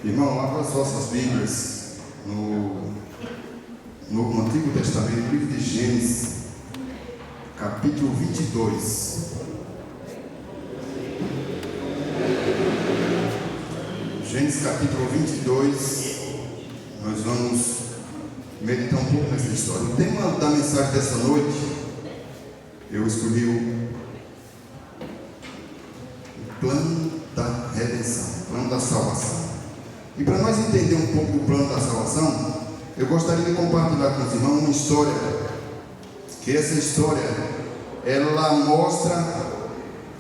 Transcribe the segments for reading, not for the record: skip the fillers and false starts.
Irmão, abra as vossas Bíblias no Antigo Testamento, livro de Gênesis, capítulo 22. Gênesis capítulo 22, nós vamos meditar um pouco nessa história. O tema da mensagem dessa noite, eu escolhi o plano da redenção, o plano da salvação. E para nós entender um pouco do plano da salvação, eu gostaria de compartilhar com os irmãos uma história, que essa história, ela mostra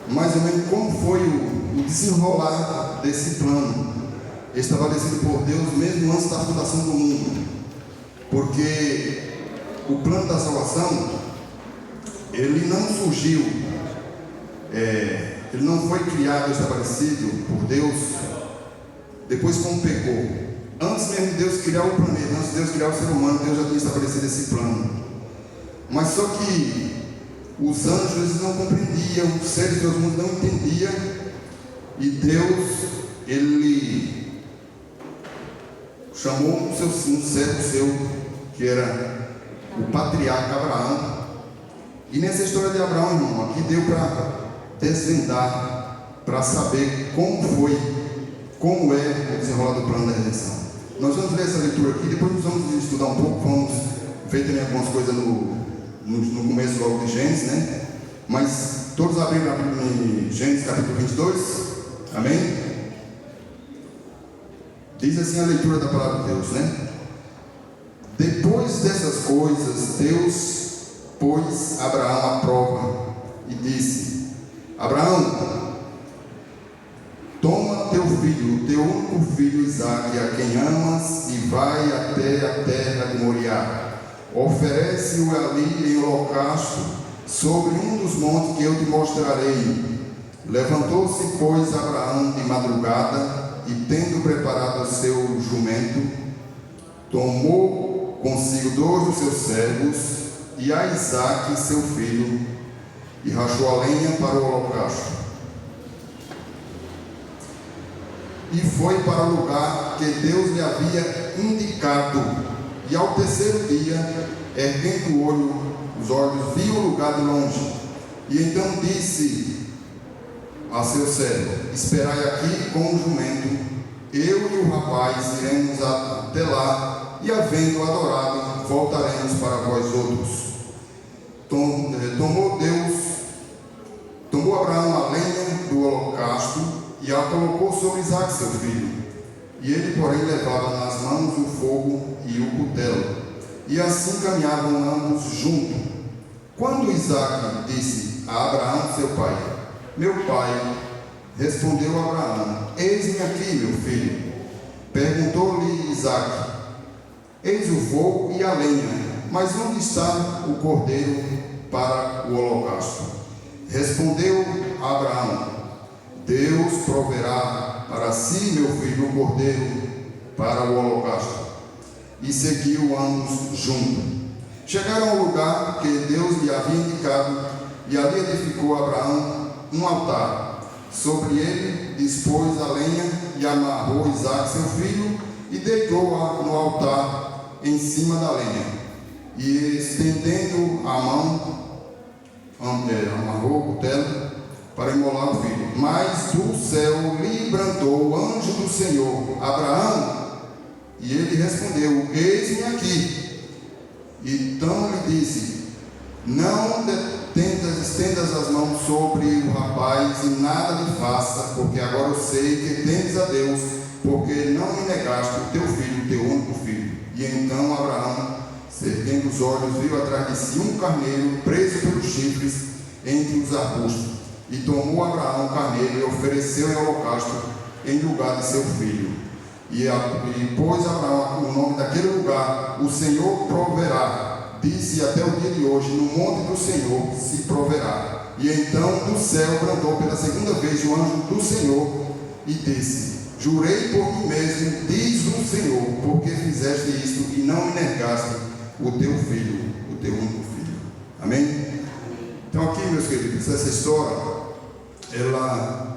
mais ou menos como foi o desenrolar desse plano, estabelecido por Deus mesmo antes da fundação do mundo. Porque o plano da salvação, ele não surgiu, ele não foi criado, estabelecido por Deus depois como pecou. Antes mesmo de Deus criar o planeta, antes de Deus criar o ser humano, Deus já tinha estabelecido esse plano. Mas só que os anjos, eles não compreendiam, os seres de Deus não entendiam, e Deus, ele chamou um servo seu, que era o patriarca Abraão. E nessa história de Abraão, irmão, aqui deu para desvendar, para saber como é o desenrolar do plano da redenção. Nós vamos ler essa leitura aqui, depois nós vamos estudar um pouco, vamos ver também algumas coisas no começo logo de Gênesis, né? Mas todos abriram a Bíblia em Gênesis capítulo 22, amém? Diz assim a leitura da palavra de Deus, né? Depois dessas coisas, Deus pôs Abraão à prova e disse: Abraão, toma teu filho, teu único filho Isaque, a quem amas, e vai até a terra de Moriá. Oferece-o ali em holocausto sobre um dos montes que eu te mostrarei. Levantou-se, pois, Abraão de madrugada, e tendo preparado o seu jumento, tomou consigo 2 dos seus servos e a Isaque, seu filho, e rachou a lenha para o holocausto. E foi para o lugar que Deus lhe havia indicado. E ao terceiro dia, erguendo os olhos, viu o lugar de longe. E então disse a seu servo: esperai aqui com o jumento, eu e o rapaz iremos até lá, e havendo adorado, voltaremos para vós outros. Tomou Abraão a lenha do holocausto e a colocou sobre Isaque, seu filho. E ele, porém, levava nas mãos o fogo e o cutelo, e assim caminhavam ambos juntos. Quando Isaque disse a Abraão, seu pai: meu pai, respondeu Abraão: eis-me aqui, meu filho. Perguntou-lhe Isaque: eis o fogo e a lenha, mas onde está o cordeiro para o holocausto? Respondeu Abraão: Deus proverá para si, meu filho, o cordeiro para o holocausto. E seguiu ambos juntos. Chegaram ao lugar que Deus lhe havia indicado, e ali edificou Abraão um altar. Sobre ele dispôs a lenha e amarrou Isaque, seu filho, e deitou-a no altar em cima da lenha. E estendendo a mão, amarrou o cutelo para imolar o filho. Mas do céu lhe brandou o anjo do Senhor: Abraão. E ele respondeu: eis-me aqui. Então lhe disse: não estendas as mãos sobre o rapaz e nada lhe faça, porque agora eu sei que temes a Deus, porque não me negaste o teu filho, o teu único filho. E então Abraão, erguendo os olhos, viu atrás de si um carneiro preso pelos chifres entre os arbustos. E tomou Abraão o carneiro e ofereceu em holocausto em lugar de seu filho. E pôs Abraão o nome daquele lugar: o Senhor proverá. Disse: até o dia de hoje, no monte do Senhor se proverá. E então do céu brandou pela segunda vez o anjo do Senhor e disse: jurei por mim mesmo, diz o Senhor, porque fizeste isto e não me negaste o teu filho, o teu único filho. Amém? Então aqui, meus queridos, essa história, ela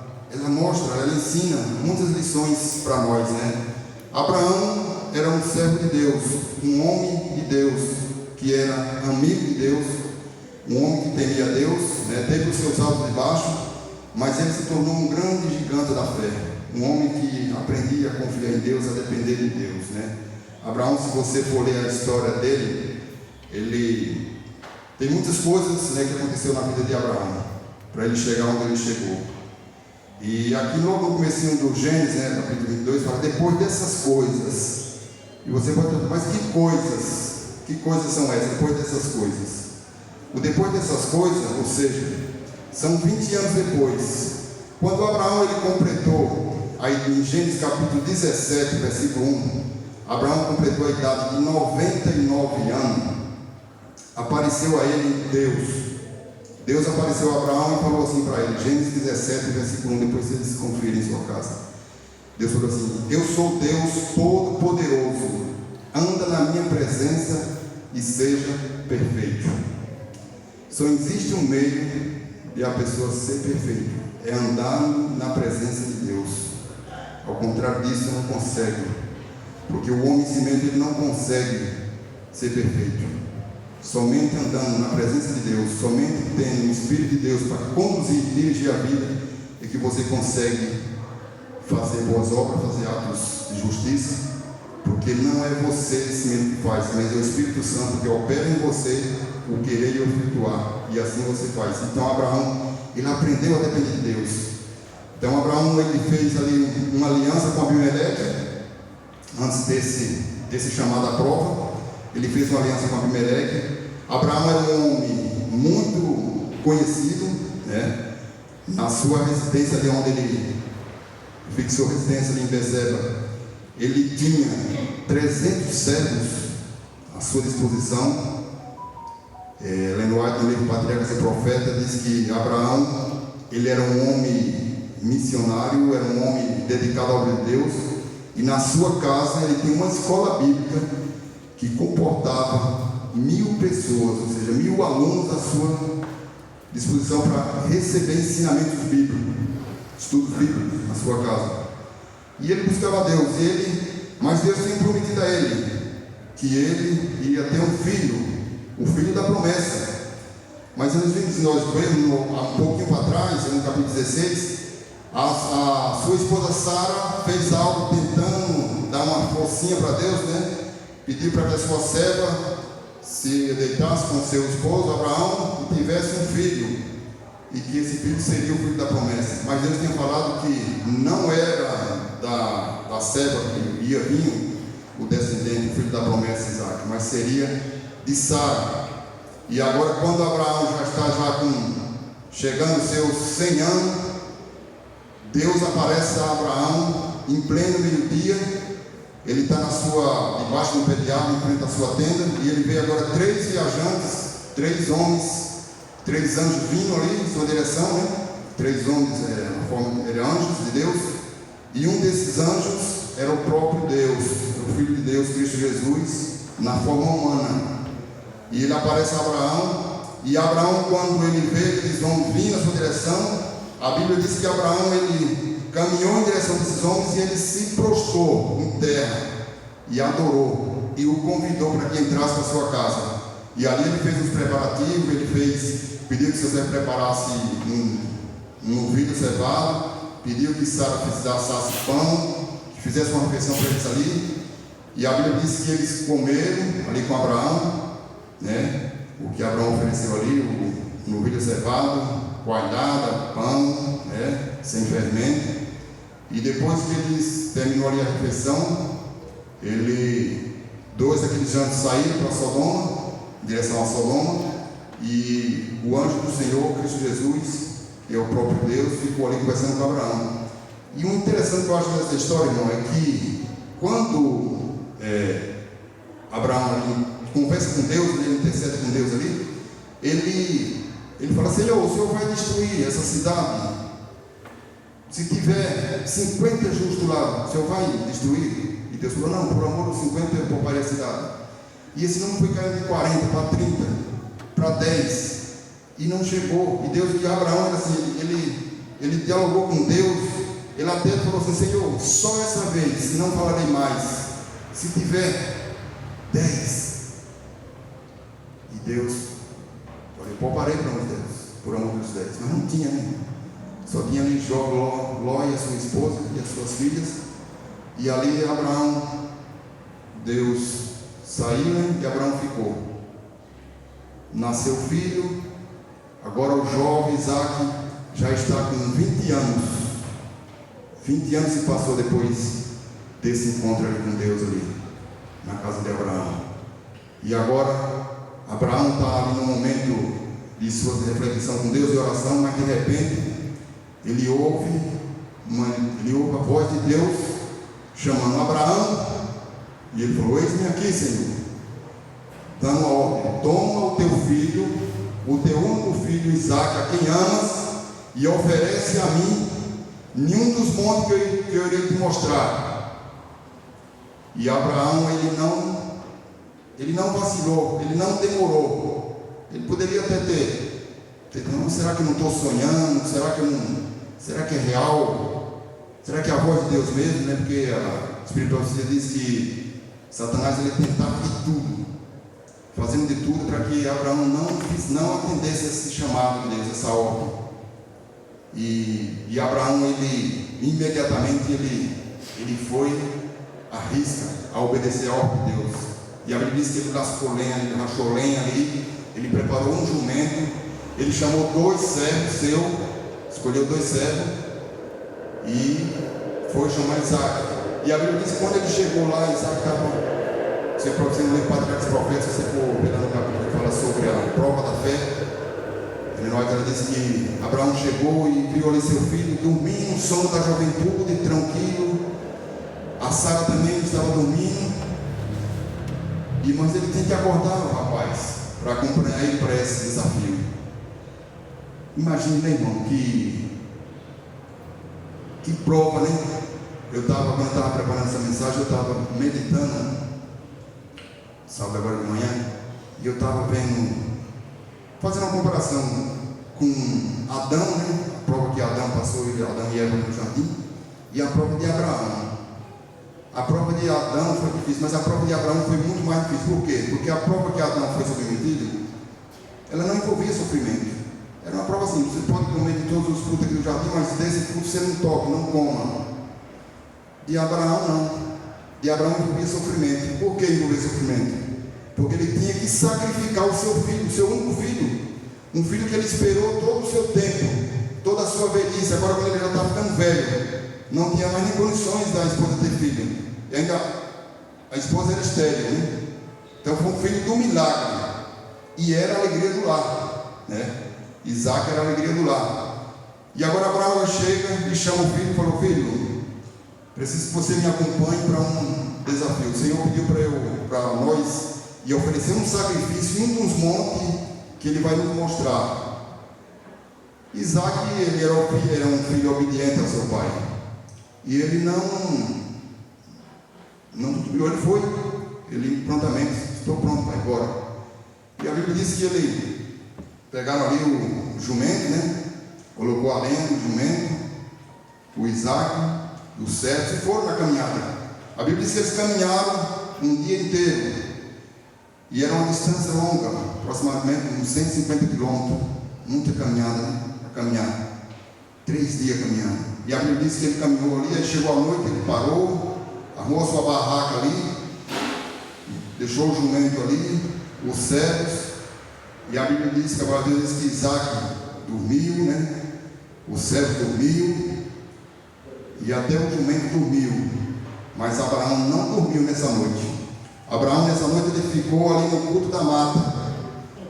mostra, ela ensina muitas lições para nós, né? Abraão era um servo de Deus, um homem de Deus, que era amigo de Deus, um homem que temia Deus, né? Teve os seus altos e baixos, mas ele se tornou um grande gigante da fé, um homem que aprendia a confiar em Deus, a depender de Deus, né? Abraão, se você for ler a história dele, ele tem muitas coisas, né, que aconteceu na vida de Abraão, para ele chegar onde ele chegou. E aqui logo no comecinho do Gênesis, né, capítulo 22, fala, depois dessas coisas. E você pode perguntar, mas que coisas são essas, depois dessas coisas? O depois dessas coisas, ou seja, são 20 anos depois, quando Abraão ele completou, aí em Gênesis capítulo 17, versículo 1, Abraão completou a idade de 99 anos, apareceu a ele Deus. Deus apareceu a Abraão e falou assim para ele, Gênesis 17, versículo 1, depois vocês conferem em sua casa. Deus falou assim, eu sou Deus Todo-Poderoso, anda na minha presença e seja perfeito. Só existe um meio de a pessoa ser perfeita, é andar na presença de Deus. Ao contrário disso, não consegue, porque o homem em si mesmo ele não consegue ser perfeito. Somente andando na presença de Deus, somente tendo o Espírito de Deus para conduzir e dirigir a vida, é que você consegue fazer boas obras, fazer atos de justiça, porque não é você esse mesmo que faz, mas é o Espírito Santo que opera em você o querer e o efetuar, e assim você faz. Então Abraão, ele aprendeu a depender de Deus. Então Abraão, ele fez ali uma aliança com Abimeleque, antes desse chamado à prova. Ele fez uma aliança com Abimeleque. Abraão era um homem muito conhecido, né? Na sua residência, ali onde ele fixou residência ali em Bezeba, ele tinha 300 servos à sua disposição. Lenoir, no livro Patriarcas e Profetas, diz que Abraão, ele era um homem missionário, era um homem dedicado ao Deus, e na sua casa ele tinha uma escola bíblica que comportava 1000 pessoas, ou seja, 1000 alunos à sua disposição para receber ensinamentos bíblicos, estudos bíblicos na sua casa. E ele buscava Deus, mas Deus tinha prometido a ele que ele iria ter um filho, o filho da promessa. Mas nós vimos há um pouquinho para trás, no capítulo 16, a sua esposa Sara fez algo tentando dar uma forcinha para Deus, né? Pediu para que a sua serva se deitasse com seu esposo Abraão e tivesse um filho, e que esse filho seria o filho da promessa. Mas Deus tinha falado que não era da serva que ia vir o descendente, o filho da promessa, Isaac, mas seria de Sara. E agora, quando Abraão já está chegando aos seus 100 anos, Deus aparece a Abraão em pleno meio-dia. Ele está debaixo do pé de árvore, em frente à sua tenda, e ele vê agora 3 viajantes, 3 homens, 3 anjos vindo ali em sua direção, né? 3 homens, na forma de anjos de Deus, e um desses anjos era o próprio Deus, o Filho de Deus, Cristo Jesus, na forma humana. E ele aparece a Abraão, e Abraão, quando ele vê aqueles homens vindo na sua direção, a Bíblia diz que Abraão, ele caminhou em direção desses homens e ele se prostrou em terra e adorou e o convidou para que entrasse para sua casa. E ali ele fez os preparativos, pediu que seu servo preparasse um novilho cevado, pediu que Sara assasse pão, que fizesse uma refeição para eles ali. E a Bíblia diz que eles comeram ali com Abraão, né? O que Abraão ofereceu ali, o novilho cevado, coalhada, pão, né? Sem fermento. E depois que eles terminou ali a refeição, dois daqueles anjos saíram para Sodoma, em direção a Sodoma, e o anjo do Senhor, Cristo Jesus, que é o próprio Deus, ficou ali conversando com Abraão. E o interessante que eu acho dessa história, irmão, é que quando Abraão ali conversa com Deus, ele intercede com Deus ali, ele fala: Senhor, o Senhor vai destruir essa cidade? Se tiver 50 justos lá, o Senhor vai destruir? E Deus falou: não, por amor dos 50 eu pouparei a cidade. E esse número foi caindo de 40 para 30, para 10, e não chegou. E Deus, que Abraão era assim, ele dialogou com Deus, ele até falou assim: Senhor, só essa vez, não falarei mais. Se tiver 10. E Deus, eu pouparei para os 10, por amor dos 10. Mas não tinha, né? Só tinha ali Ló e a sua esposa e as suas filhas. E ali Abraão, Deus saiu, né? E Abraão ficou. Nasceu filho. Agora o jovem Isaac já está com 20 anos. 20 anos se passou depois desse encontro ali com Deus ali, na casa de Abraão. E agora Abraão está ali no momento de sua reflexão com Deus e oração, mas de repente ele ouve a voz de Deus chamando Abraão, e ele falou: eis-me aqui, Senhor, dando a ordem: toma o teu filho, o teu único filho Isaque, a quem amas, e oferece a mim nenhum dos montes que eu irei te mostrar. E Abraão, ele não vacilou, ele não demorou. Ele poderia até ter não, será que eu não estou sonhando? Será que é real? Será que é a voz de Deus mesmo? Né? Porque a espiritualidade diz que Satanás ele tentava de tudo, fazendo de tudo para que Abraão não atendesse esse chamado de Deus, essa ordem. E Abraão, ele imediatamente ele foi à risca a obedecer a ordem de Deus. E a Bíblia diz que ele rachou lenha ali, ele preparou um jumento, ele chamou 2 servos escolheu 2 servos e foi chamar Isaac. E a Bíblia diz que quando ele chegou lá, Isaac estava. Se você não ler Patriarcas e Profetas, se você for pegar no capítulo que fala sobre a prova da fé, ela diz que Abraão chegou e viu ali seu filho dormindo, o sono da juventude, tranquilo. A Sara também estava dormindo. Mas ele tem que acordar o rapaz para acompanhar ele para esse desafio. Imagine, né, irmão, que prova, né? Quando eu estava preparando essa mensagem, eu estava meditando, sábado agora de manhã, e eu estava fazendo uma comparação com Adão, né? A prova que Adão passou, Adão e Eva no jardim, e a prova de Abraão. A prova de Adão foi difícil, mas a prova de Abraão foi muito mais difícil. Por quê? Porque a prova que Adão foi submetido, ela não envolvia sofrimento. Era uma prova assim: você pode comer de todos os frutos aqui do jardim, mas desse fruto você não toca, não coma. De Abraão não. De Abraão envolvia sofrimento. Por que envolvia sofrimento? Porque ele tinha que sacrificar o seu filho, o seu único filho. Um filho que ele esperou todo o seu tempo, toda a sua velhice. Agora, quando ele já estava ficando velho, não tinha mais nem condições da esposa ter filho. E ainda a esposa era estéril, né? Então foi um filho do milagre. E era a alegria do lar, né? Isaac era a alegria do lar. E agora Abraão chega e chama o filho e falou: filho, preciso que você me acompanhe para um desafio. O Senhor pediu para nós e oferecer um sacrifício em um dos montes que ele vai nos mostrar. Isaac, ele era um filho obediente ao seu pai. E ele não ele foi. Ele prontamente: estou pronto, pai, bora. E a Bíblia diz que ele pegaram ali o jumento, né? Colocou a lenha do jumento, o Isaac, os servos, e foram na caminhada. A Bíblia diz que eles caminharam um dia inteiro. E era uma distância longa, aproximadamente uns 150 quilômetros. Muita caminhada, né? Para caminhar. 3 dias caminhando. E a Bíblia diz que ele caminhou ali, aí chegou à noite, ele parou, armou a sua barraca ali, deixou o jumento ali, os servos. E a Bíblia diz que agora Deus diz que Isaac dormiu, né? O servo dormiu, e até o jumento dormiu. Mas Abraão não dormiu nessa noite. Abraão nessa noite ele ficou ali no culto da mata,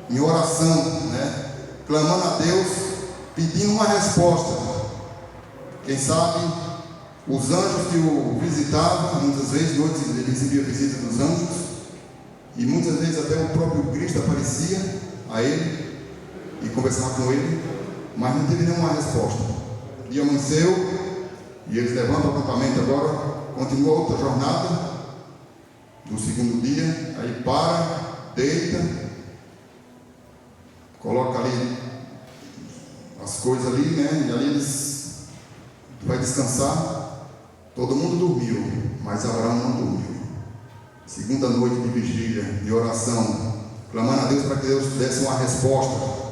em oração, né? Clamando a Deus, pedindo uma resposta. Quem sabe os anjos que o visitavam, muitas vezes, noites ele recebia visita dos anjos, e muitas vezes até o próprio Cristo aparecia a ele e conversava com ele, mas não teve nenhuma resposta. O dia amanheceu e eles levantam o acampamento agora, continua outra jornada do segundo dia, aí para, deita, coloca ali as coisas ali, né? E ali eles tu vai descansar. Todo mundo dormiu, mas Abraão não dormiu. Segunda noite de vigília, de oração, clamando a Deus para que Deus desse uma resposta.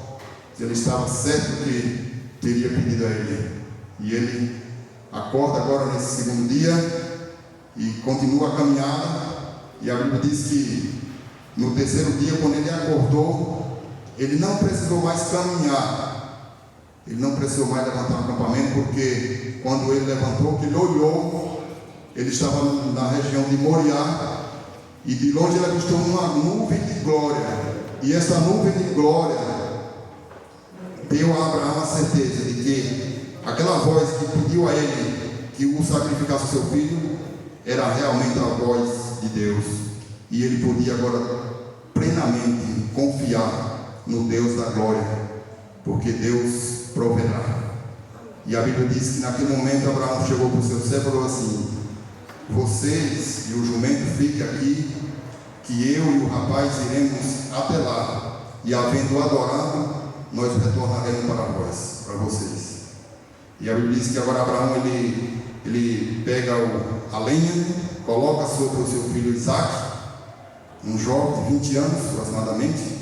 Ele estava certo que teria pedido a ele. E ele acorda agora nesse segundo dia e continua a caminhada. E a Bíblia diz que no terceiro dia, quando ele acordou, ele não precisou mais caminhar. Ele não precisou mais levantar o acampamento, porque quando ele levantou, que ele olhou, ele estava na região de Moriá, e de longe ele avistou uma nuvem de glória. E essa nuvem de glória deu a Abraão a certeza de que aquela voz que pediu a ele que o sacrificasse o seu filho era realmente a voz de Deus. E ele podia agora plenamente confiar no Deus da glória, porque Deus proverá. E a Bíblia diz que naquele momento Abraão chegou para o seu servo e falou assim: vocês e o jumento fiquem aqui, que eu e o rapaz iremos até lá, e havendo adorado, nós retornaremos para vocês. E a Bíblia diz que agora Abraão ele pega a lenha, coloca sobre o seu filho Isaque, um jovem de 20 anos aproximadamente,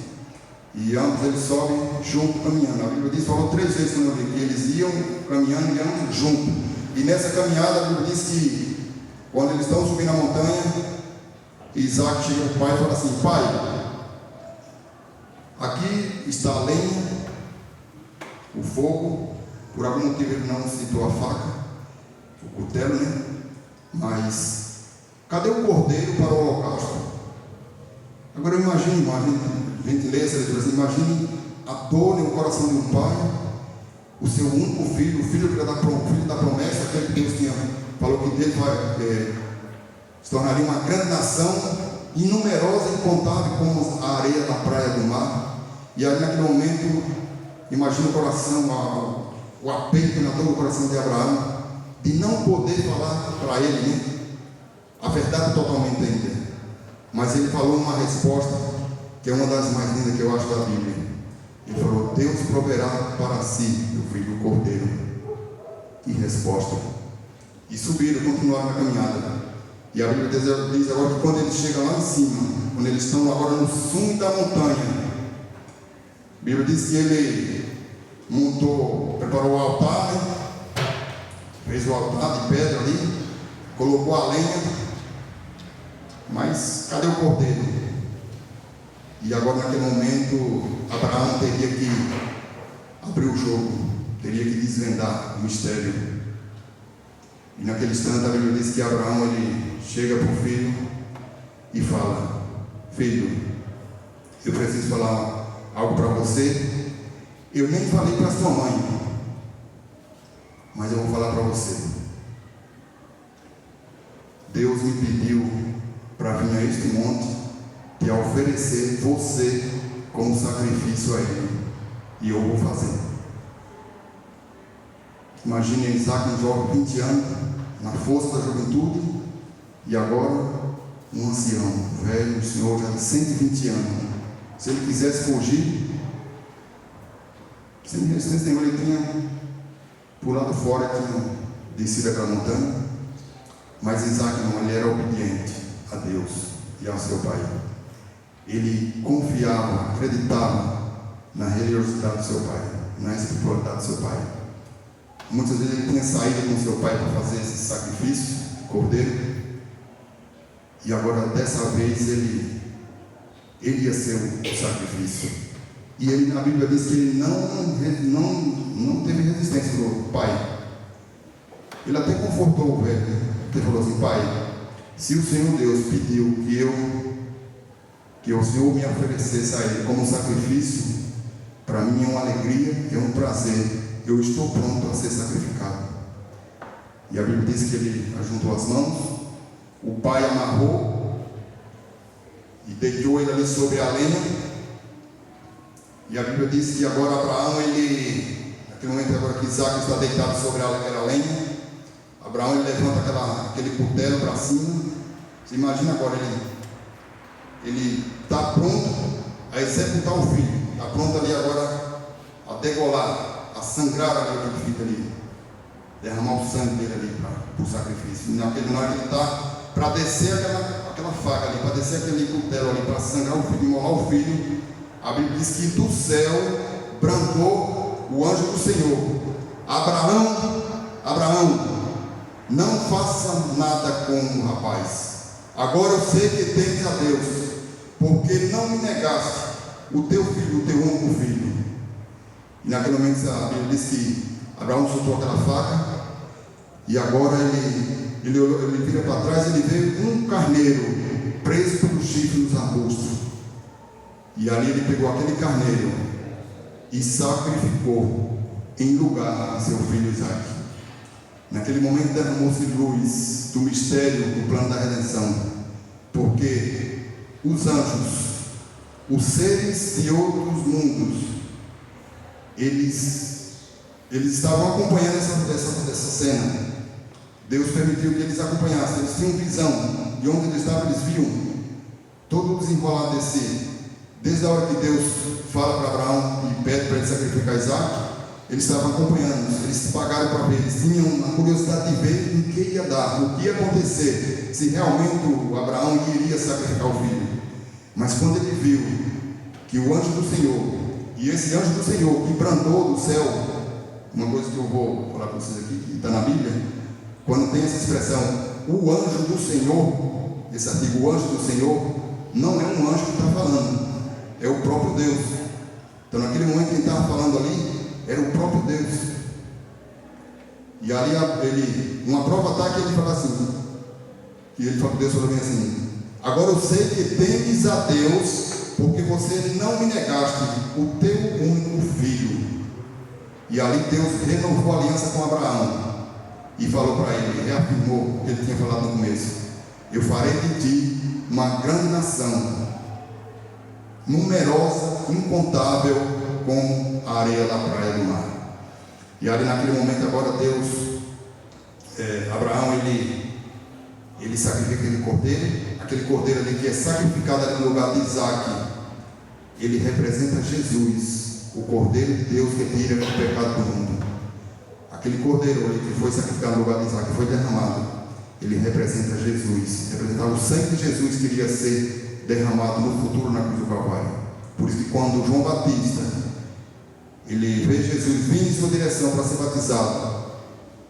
e ambos eles sobem junto caminhando. A Bíblia diz, falou 3 vezes quando eu li, que eles iam caminhando e iam junto. E nessa caminhada a Bíblia diz que quando eles estão subindo a montanha, Isaque chega para o pai e fala assim: pai, aqui está a lenha, o fogo. Por algum motivo ele não citou a faca, o cutelo, né? Mas cadê o cordeiro para o holocausto? Agora eu imagino, a gente lê essa leitura assim, imagine a dor no coração de um pai, o seu único filho, o filho da promessa, aquele que Deus falou que Deus se tornaria uma grande nação, inumerosa e incontável como a areia da praia do mar. E aí naquele momento, imagina o coração, o aperto na dor do coração de Abraão, de não poder falar para ele, né, a verdade totalmente ainda. Mas ele falou uma resposta que é uma das mais lindas que eu acho da Bíblia. Ele falou: Deus proverá para si, meu filho, o cordeiro. Que resposta! E subiram, continuaram na caminhada. E a Bíblia diz agora que quando eles chegam lá em cima, quando eles estão agora no sumo da montanha, a Bíblia diz que ele preparou o altar, né? Fez o altar de pedra ali, colocou a lenha. Mas cadê o cordeiro? E agora naquele momento Abraão teria que abrir o jogo, teria que desvendar o mistério. E naquele instante a Bíblia diz que Abraão ele chega para o filho e fala: filho, eu preciso falar algo para você. Eu nem falei para sua mãe, mas eu vou falar para você. Deus me pediu para vir a este monte e a oferecer você como sacrifício a Ele, e eu vou fazer. Imagine Isaque, um jovem de 20 anos, na força da juventude, e agora um ancião, velho, um senhor já de 120 anos. Se ele quisesse fugir, sem resistência nenhuma, ele tinha pulado fora, tinha descido aquela montanha. Mas Isaque não, ele era obediente a Deus e ao seu pai. Ele confiava, acreditava na religiosidade do seu pai, na espiritualidade do seu pai. Muitas vezes ele tinha saído com seu pai para fazer esse sacrifício, cordeiro, e agora dessa vez ele ia ser o sacrifício. E ele, na Bíblia diz que ele não teve resistência do pai. Ele até confortou o velho. Ele falou assim: pai, se o Senhor Deus pediu que o Senhor me oferecesse a Ele como sacrifício, para mim é uma alegria, é um prazer. Eu estou pronto a ser sacrificado. E a Bíblia diz que ele ajuntou as mãos, o pai amarrou e deitou ele ali sobre a lenha. E a Bíblia diz que agora Abraão, naquele momento agora que Isaque está deitado sobre aquela lenha, Abraão ele levanta aquele cutelo para cima. Você imagina agora, ele está pronto a executar o filho, está pronto ali agora a degolar, a sangrar ali o que fica ali. derramar o sangue dele ali para o sacrifício. Naquele hora ele está para descer aquela faca ali, para descer aquele cutelo ali, para sangrar o filho, imolar o filho. A Bíblia diz que do céu bradou o anjo do Senhor: Abraão, Abraão, não faça nada com o rapaz. Agora eu sei que temes a Deus, porque não me negaste o teu filho, o teu único filho. E naquele momento a Bíblia diz que Abraão soltou aquela faca, e agora ele vira para trás e ele vê um carneiro preso pelo chifre nos arbustos. E ali ele pegou aquele carneiro e sacrificou em lugar de seu filho Isaque. Naquele momento derramou-se luz do mistério do plano da redenção, porque os anjos, os seres de outros mundos, eles estavam acompanhando essa cena. Deus permitiu que eles acompanhassem. Eles tinham visão de onde eles estavam, eles viam todo o desenrolar desde a hora que Deus fala para Abraão e pede para ele sacrificar Isaque. Eles estavam acompanhando, eles pagaram para ver, eles tinham a curiosidade de ver o que ia dar, o que ia acontecer, se realmente o Abraão iria sacrificar o filho. Mas quando ele viu que o anjo do Senhor, e esse anjo do Senhor que brandou do céu, uma coisa que eu vou falar para vocês aqui, que está na Bíblia, quando tem essa expressão, o anjo do Senhor, esse artigo, o anjo do Senhor, não é um anjo que está falando, é o próprio Deus. Então naquele momento que ele estava falando ali, era o próprio Deus. E ali uma prova está que ele fala assim, que ele fala, Deus falou bem assim: agora eu sei que temes a Deus, porque você não me negaste o teu único filho. E ali Deus renovou a aliança com Abraão e falou para ele, reafirmou o que ele tinha falado no começo: eu farei de ti uma grande nação, numerosa, incontável, como a areia da praia do mar. E ali naquele momento agora Deus, Abraão ele sacrifica aquele cordeiro ali que é sacrificado ali no lugar de Isaque. Ele representa Jesus, o cordeiro de Deus que tira o pecado do mundo. Aquele cordeiro ali que foi sacrificado no lugar de Isaque, que foi derramado, ele representa Jesus, representava o sangue de Jesus que iria ser derramado no futuro na cruz do Calvário. Por isso que quando João Batista ele vê Jesus vindo em sua direção para ser batizado,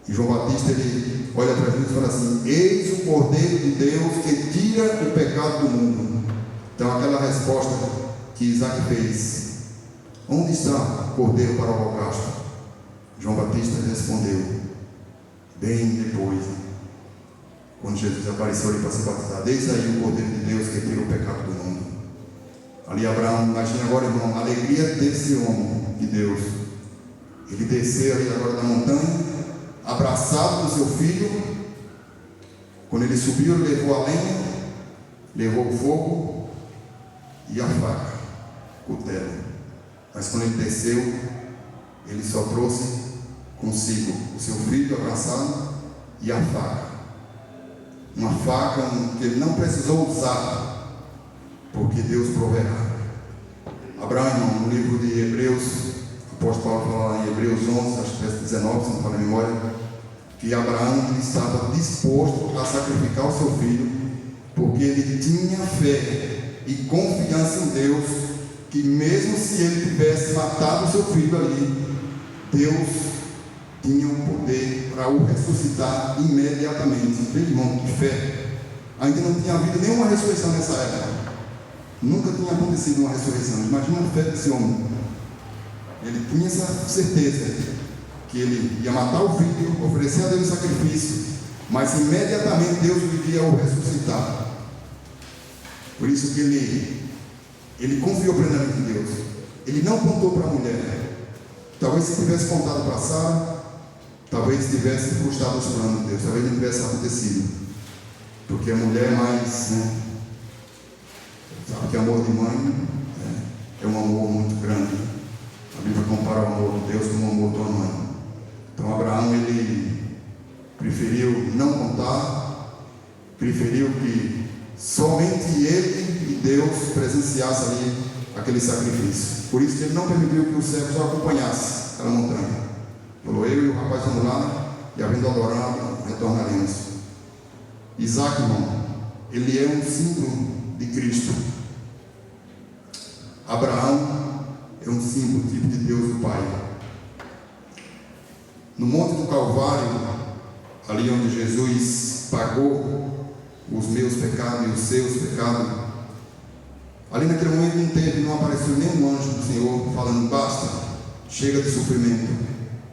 e João Batista ele olha para Jesus e fala assim: eis o Cordeiro de Deus que tira o pecado do mundo. Então aquela resposta que Isaque fez: onde está o Cordeiro para o holocausto? João Batista respondeu, bem depois, quando Jesus apareceu ali para ser batizado: eis aí o Cordeiro de Deus que tira o pecado do mundo. Ali Abraão, imagina agora, irmão, a alegria desse homem de Deus, ele descer ali agora da montanha, abraçado do seu filho. Quando ele subiu, ele levou a lenha, levou o fogo e a faca, o cutelo. Mas quando ele desceu, ele só trouxe consigo o seu filho abraçado e a faca. Uma faca que ele não precisou usar, porque Deus proverá. Abraão, irmão, no livro de Hebreus, o apóstolo Paulo fala em Hebreus 11, acho que verso 19, se não fala a memória, que Abraão estava disposto a sacrificar o seu filho, porque ele tinha fé e confiança em Deus, que mesmo se ele tivesse matado o seu filho ali, Deus tinha o poder para o ressuscitar imediatamente. Veja, irmão, que fé! Ainda não tinha havido nenhuma ressurreição nessa época. Nunca tinha acontecido uma ressurreição. Imagina a fé desse homem. Ele tinha essa certeza que ele ia matar o filho, oferecer a Deus o sacrifício, mas imediatamente Deus iria o ressuscitar. Por isso que ele confiou plenamente em Deus. Ele não contou para a mulher. Talvez se tivesse contado para Sara, talvez tivesse frustrado os planos de Deus, talvez não tivesse acontecido. Porque a mulher é mais, sabe que amor de mãe é um amor muito grande. A Bíblia compara o amor de Deus com o amor de uma mãe. Então Abraão, ele preferiu não contar, preferiu que somente ele e Deus presenciassem ali aquele sacrifício. Por isso que ele não permitiu que os servos o acompanhassem aquela montanha. Falou: eu e o rapaz vamos lá, e havendo adorado, retornaremos. Isaac, irmão, ele é um símbolo de Cristo. Abraão é um símbolo, tipo de Deus o Pai. No Monte do Calvário, ali onde Jesus pagou os meus pecados e os seus pecados, ali naquele momento não apareceu nenhum anjo do Senhor falando: basta, chega de sofrimento.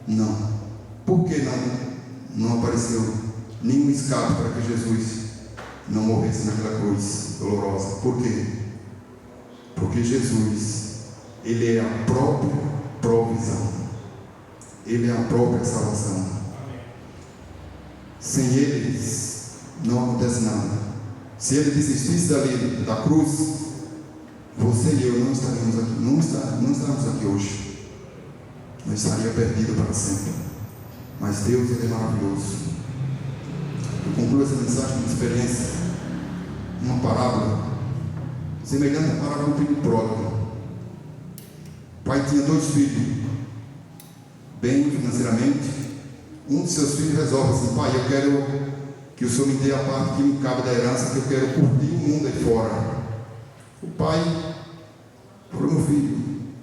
Não. Por que não apareceu nenhum escape para que Jesus não morresse naquela cruz dolorosa? Por quê? Porque Jesus, ele é a própria provisão, ele é a própria salvação. Sem eles não acontece nada. Se ele desistisse dali da cruz, você e eu não estaríamos aqui, não estaremos aqui hoje. Nós estaríamos perdidos para sempre. Mas Deus, ele é maravilhoso. Eu concluo essa mensagem com experiência, uma parábola semelhante à parábola do filho pródigo. O pai tinha 2 filhos, bem financeiramente. Um de seus filhos resolve assim: pai, eu quero que o senhor me dê a parte que me cabe da herança, que eu quero curtir o mundo aí fora. O pai falou: meu filho,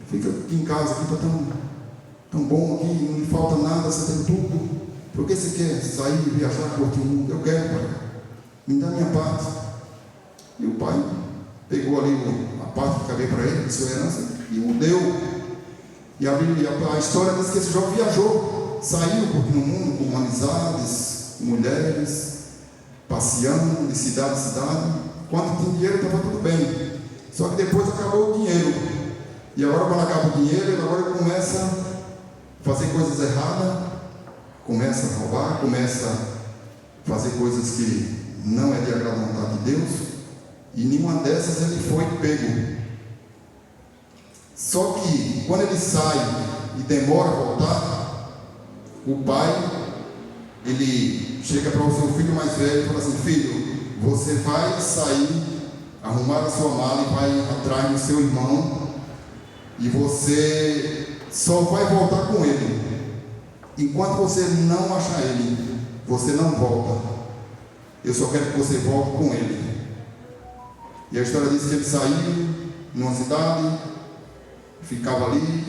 fica aqui em casa, aqui está tão bom aqui, não lhe falta nada, você tem tudo. Por que você quer sair, viajar, curtir o mundo? Eu quero, pai, me dá a minha parte. E o pai pegou ali a parte que cabia para ele, de sua herança, e o deu. E a história diz que esse jovem viajou, saiu curtindo o mundo, com amizades, com mulheres, passeando de cidade em cidade. Quando tinha dinheiro estava tudo bem, só que depois acabou o dinheiro. E agora, quando acaba o dinheiro, ele agora começa a fazer coisas erradas, começa a roubar, começa a fazer coisas que não é de agrado à vontade de Deus, e nenhuma dessas ele foi pego. Só que quando ele sai e demora a voltar, o pai, ele chega para o seu filho mais velho e fala assim: filho, você vai sair, arrumar a sua mala e vai atrás do seu irmão, e você só vai voltar com ele. Enquanto você não achar ele, você não volta. Eu só quero que você volte com ele. E a história diz que ele saiu numa cidade, ficava ali,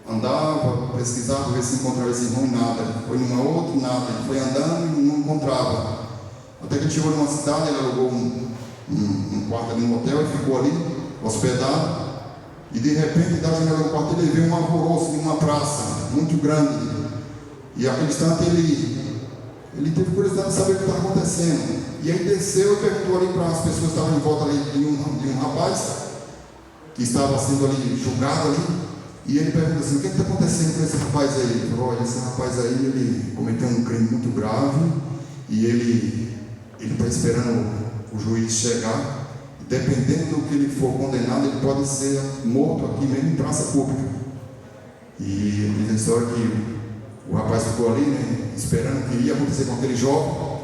andava, pesquisava, ver se encontrava esse irmão, nada. Foi numa outra, nada. Ele foi andando e não encontrava. Até que ele chegou numa cidade, ele alugou um quarto ali no hotel e ficou ali, hospedado. E de repente, da janela do quarto, ele viu um alvoroço em uma praça muito grande. E naquele instante ele teve curiosidade de saber o que estava acontecendo. E aí desceu e perguntou ali para as pessoas que estavam em volta ali de um rapaz que estava sendo ali julgado ali. E ele pergunta assim: o que está acontecendo com esse rapaz aí? Ele falou: olha, esse rapaz aí, ele cometeu um crime muito grave e ele está esperando o juiz chegar. E dependendo do que ele for condenado, ele pode ser morto aqui mesmo em praça pública. E diz a história que o rapaz ficou ali, né, esperando o que ia acontecer com aquele jovem.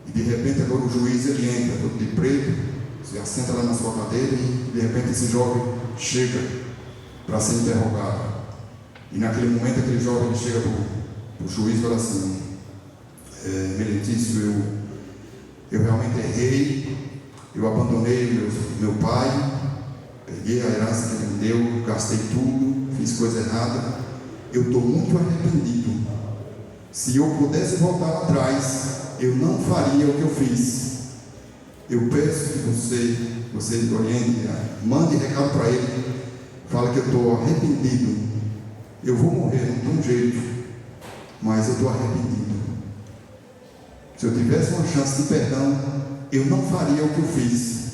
E de repente agora o juiz, ele entra todo de preto, se assenta lá na sua cadeira, e de repente esse jovem chega para ser interrogado. E naquele momento aquele jovem, ele chega para o juiz e fala assim: Meritício, eu realmente errei, eu abandonei meu pai, peguei a herança que ele me deu, gastei tudo, fiz coisa errada. Eu estou muito arrependido. Se eu pudesse voltar atrás, eu não faria o que eu fiz. Eu peço que você oriente, mande recado para ele, fala que eu estou arrependido. Eu vou morrer, não tem um jeito, mas eu estou arrependido. Se eu tivesse uma chance de perdão, eu não faria o que eu fiz.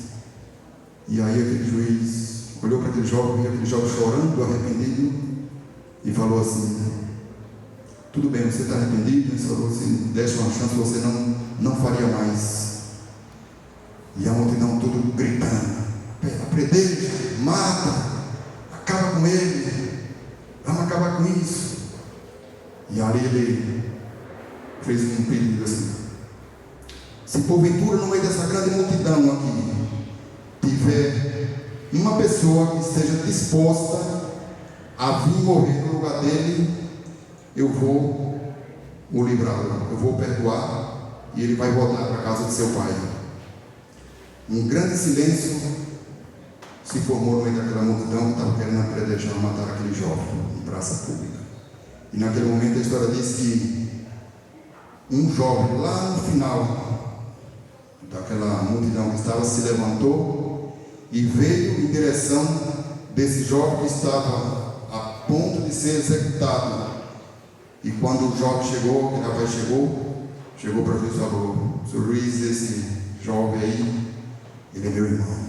E aí aquele juiz olhou para aquele jovem chorando, arrependido, e falou assim: tudo bem, você está arrependido? Ele falou assim: desse uma chance, você não faria mais. E a multidão tudo gritando: apredeja, mata, acaba com ele, vamos acabar com isso. E ali ele fez um pedido assim: se porventura no meio dessa grande multidão aqui tiver uma pessoa que esteja disposta a vir morrer no lugar dele, eu vou o livrador. Eu vou perdoar e ele vai voltar para a casa de seu pai. Um grande silêncio se formou no meio daquela multidão que estava querendo apedrejar, matar aquele jovem em praça pública. E naquele momento a história diz que um jovem lá no final daquela multidão que estava se levantou e veio em direção desse jovem que estava a ponto de ser executado. E quando o jovem chegou, aquele rapaz chegou para Jesus e falou: Sr. Luiz, esse jovem aí, ele é meu irmão.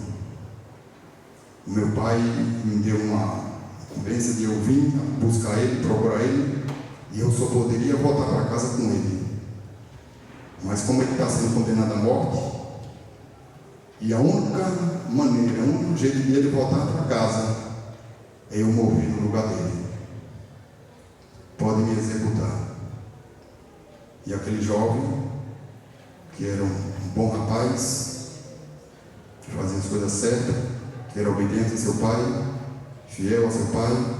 O meu pai me deu uma convência de eu vir buscar ele, procurar ele, e eu só poderia voltar para casa com ele. Mas como ele está sendo condenado à morte, e a única maneira, o único jeito de ele voltar para casa é eu morrer no lugar dele. Pode me executar. E aquele jovem, que era um bom rapaz, que fazia as coisas certas, que era obediente a seu pai, fiel a seu pai,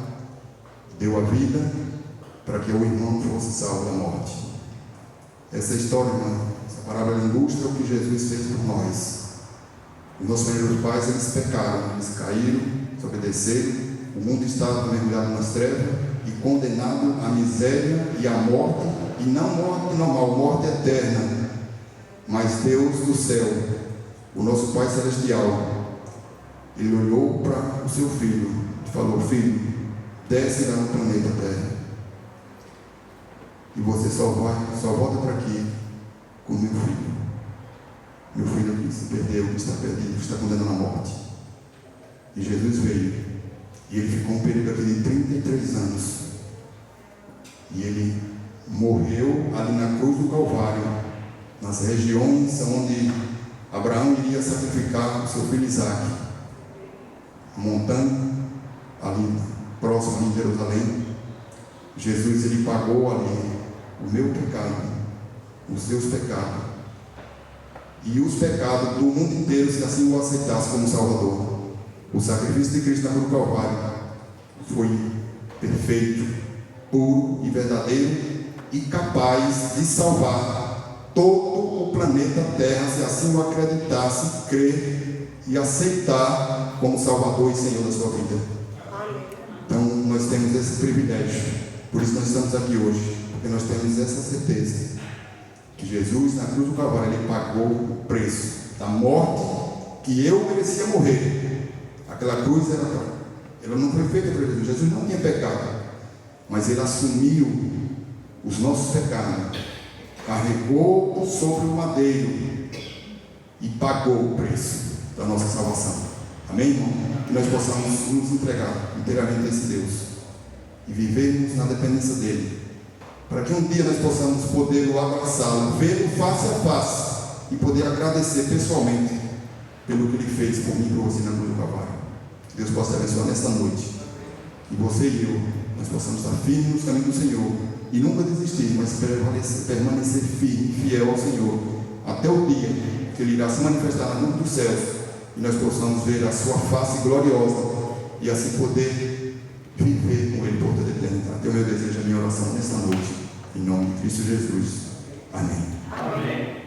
deu a vida para que o irmão fosse salvo da morte. Essa história, irmã, essa parábola ilustra o que Jesus fez por nós. Os nossos primeiros pais, eles pecaram, eles caíram, desobedeceram, o mundo estava mergulhado nas trevas e condenado à miséria e à morte, e não morte normal, morte eterna. Mas Deus do céu, o nosso Pai Celestial, ele olhou para o seu filho e falou: filho, desce lá no planeta Terra, e você só volta para aqui com meu filho. Meu filho que se perdeu, que está perdido, que está condenado à morte. E Jesus veio, e ele ficou um período aqui de 33 anos, e ele morreu ali na cruz do Calvário, nas regiões onde Abraão iria sacrificar o seu filho Isaque, a montanha ali próximo de Jerusalém. Jesus, ele pagou ali o meu pecado, os seus pecados e os pecados do mundo inteiro, se assim o aceitasse como Salvador. O sacrifício de Cristo na cruz do Calvário foi perfeito, puro e verdadeiro e capaz de salvar todo o planeta Terra, se assim o acreditasse, crer e aceitar como Salvador e Senhor da sua vida. Então nós temos esse privilégio, por isso nós estamos aqui hoje, porque nós temos essa certeza que Jesus na cruz do Calvário, ele pagou o preço da morte que eu merecia morrer. Aquela cruz ela não foi feita para Jesus. Jesus não tinha pecado, mas ele assumiu os nossos pecados, carregou sobre o madeiro e pagou o preço da nossa salvação. Amém, irmão? Que nós possamos nos entregar inteiramente a esse Deus e vivermos na dependência dele, para que um dia nós possamos poder o abraçá-lo, vê-lo face a face e poder agradecer pessoalmente pelo que ele fez por mim e por você na cruz do Calvário. Que Deus possa abençoar nesta noite, e você e eu, nós possamos estar firmes nos caminhos do Senhor e nunca desistir, mas permanecer firme e fiel ao Senhor até o dia que ele irá se manifestar na nuvem dos céus e nós possamos ver a sua face gloriosa e assim poder viver com ele por toda a eternidade. É o meu desejo, a minha oração nesta noite, em nome de Cristo Jesus. Amém. Amém.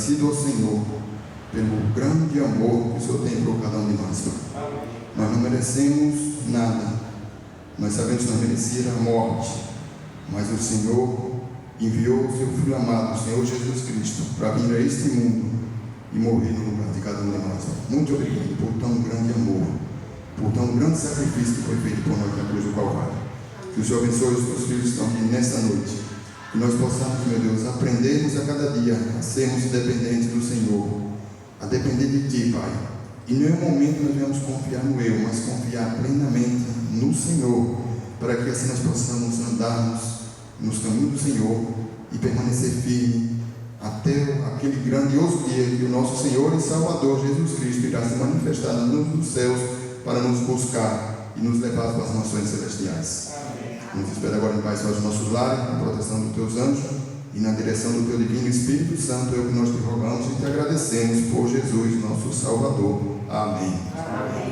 agradecido ao Senhor pelo grande amor que o Senhor tem por cada um de nós. Nós não merecemos nada, nós sabemos que nós merecíamos a morte, mas o Senhor enviou o seu Filho amado, o Senhor Jesus Cristo, para vir a este mundo e morrer no lugar de cada um de nós. Muito obrigado por tão grande amor, por tão grande sacrifício que foi feito por nós na cruz do Calvário. Que o Senhor abençoe os teus filhos que estão aqui nesta noite. Que nós possamos, meu Deus, aprendermos a cada dia a sermos dependentes do Senhor, a depender de Ti, Pai. E em nenhum momento nós vamos confiar no eu, mas confiar plenamente no Senhor, para que assim nós possamos andarmos nos caminhos do Senhor e permanecer firme até aquele grandioso dia que o nosso Senhor e Salvador Jesus Cristo irá se manifestar na luz dos céus para nos buscar e nos levar para as nações celestiais. Nos espera agora em paz aos nossos lares, na proteção dos teus anjos e na direção do teu divino Espírito Santo. É o que nós te rogamos e te agradecemos por Jesus, nosso Salvador. Amém. Amém.